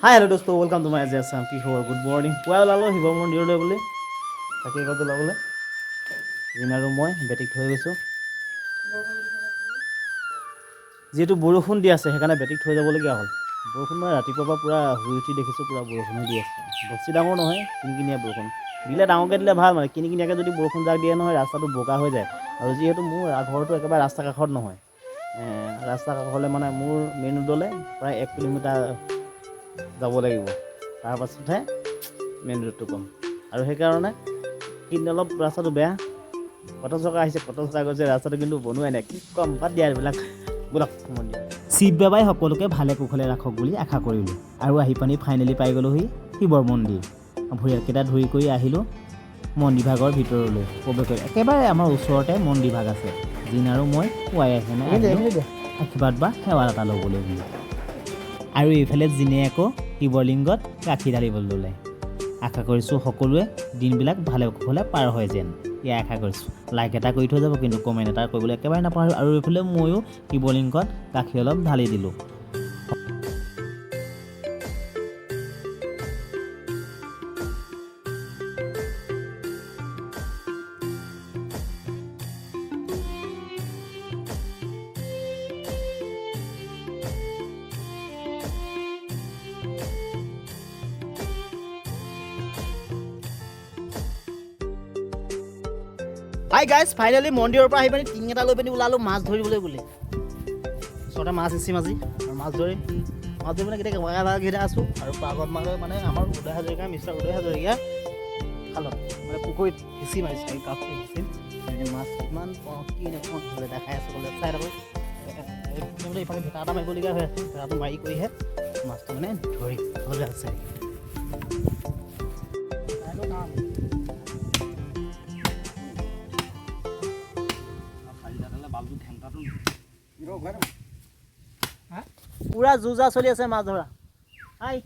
hi hello' দোস্ত welcome to my জেছ কি খবৰ গুড মৰ্ণিং পুৱাই ওলালোঁ শিৱ মন্দিৰলৈ বুলি তাকে ক'ত ওলাবলৈ জিন আৰু মই বেটিক থৈ গৈছোঁ যিহেতু বৰষুণ দি আছে সেইকাৰণে বেটিক থৈ যাবলগীয়া হ'ল বৰষুণ মই ৰাতিপুৱাৰ পৰা পূৰা শুই উঠি দেখিছোঁ পূৰা বৰষুণে দি আছে বেছি ডাঙৰ নহয় কিনকিনীয়া বৰষুণ দিলে ডাঙৰকৈ দিলে ভাল মানে কিনকিনীয়াকৈ যদি বৰষুণ যাক দিয়ে নহয় ৰাস্তাটো বোকা হৈ যায় আৰু যিহেতু মোৰ ঘৰটো একেবাৰে ৰাস্তা কাষত নহয় ৰাস্তা কাষলৈ মানে মোৰ মেইন ৰোডলৈ প্ৰায় 1 কিলোমিটাৰ যাব লাগিব তাৰপাছতহে মেইন ৰোডটো পাম আৰু সেইকাৰণে কিন্তু অলপ ৰাস্তাটো বেয়া কট চকা আহিছে কট চকা গৈছে ৰাস্তাটো কিন্তু বনোৱাই নাই কি কম বাদ দিয়া এইবিলাক ব'লক মন্দিৰ শিৱ বাবাই সকলোকে ভালে কুশলে ৰাখক বুলি আশা কৰিলোঁ আৰু আহি পানি ফাইনেলি পাই গ'লোহি শিৱৰ মন্দিৰ ভৰিয়ালকেইটা ধুই কৰি আহিলোঁ মন্দিৰভাগৰ ভিতৰলৈ প্ৰৱেশ কৰি একেবাৰে আমাৰ ওচৰতে মন্দিৰভাগ আছে জিন আৰু মই পুৱাই আহি আশীৰ্বাদ বা সেৱা এটা ল'বলৈ বুলি আৰু এইফালে জিনে আকৌ শিৱলিংগত গাখীৰ ঢালিবলৈ ল'লে আশা কৰিছোঁ সকলোৱে দিনবিলাক ভালে কুশলে পাৰ হয় যেন এয়া আশা কৰিছোঁ লাইক এটা কৰি থৈ যাব কিন্তু কমেণ্ট এটা কৰিবলৈ একেবাৰে নাপাহৰোঁ আৰু এইফালে ময়ো শিৱলিংগত গাখীৰ অলপ ঢালি দিলোঁ হাই গাইজ ফাইনেলি মন্দিৰৰ পৰা আহি পিনি টিং এটা লৈ পিনি ওলালোঁ মাছ ধৰিবলৈ বুলি ওচৰতে মাছ ইচিম আজি আৰু মাছ ধৰি মানে কেতিয়া আছোঁ আৰু পাগত মানে আমাৰ উদয় হাজৰিকা মিষ্টাৰ উদয় হাজৰিকা খালত মানে পুখুৰীত সিঁচি মাৰিছে এই কাপটো সিঁচিম মাছ কিমান কি নেপাওঁ দেখাই আছোঁ বোলে চাই থাকোঁ ইফালে ভেটা এটা মাৰিবলগীয়া হৈ আছে ভেটাটো মাৰি কৰিহে মাছটো মানে ধৰি হ'লে আছে পুৰা যো জা চলি আছে মাছ ধৰা হাই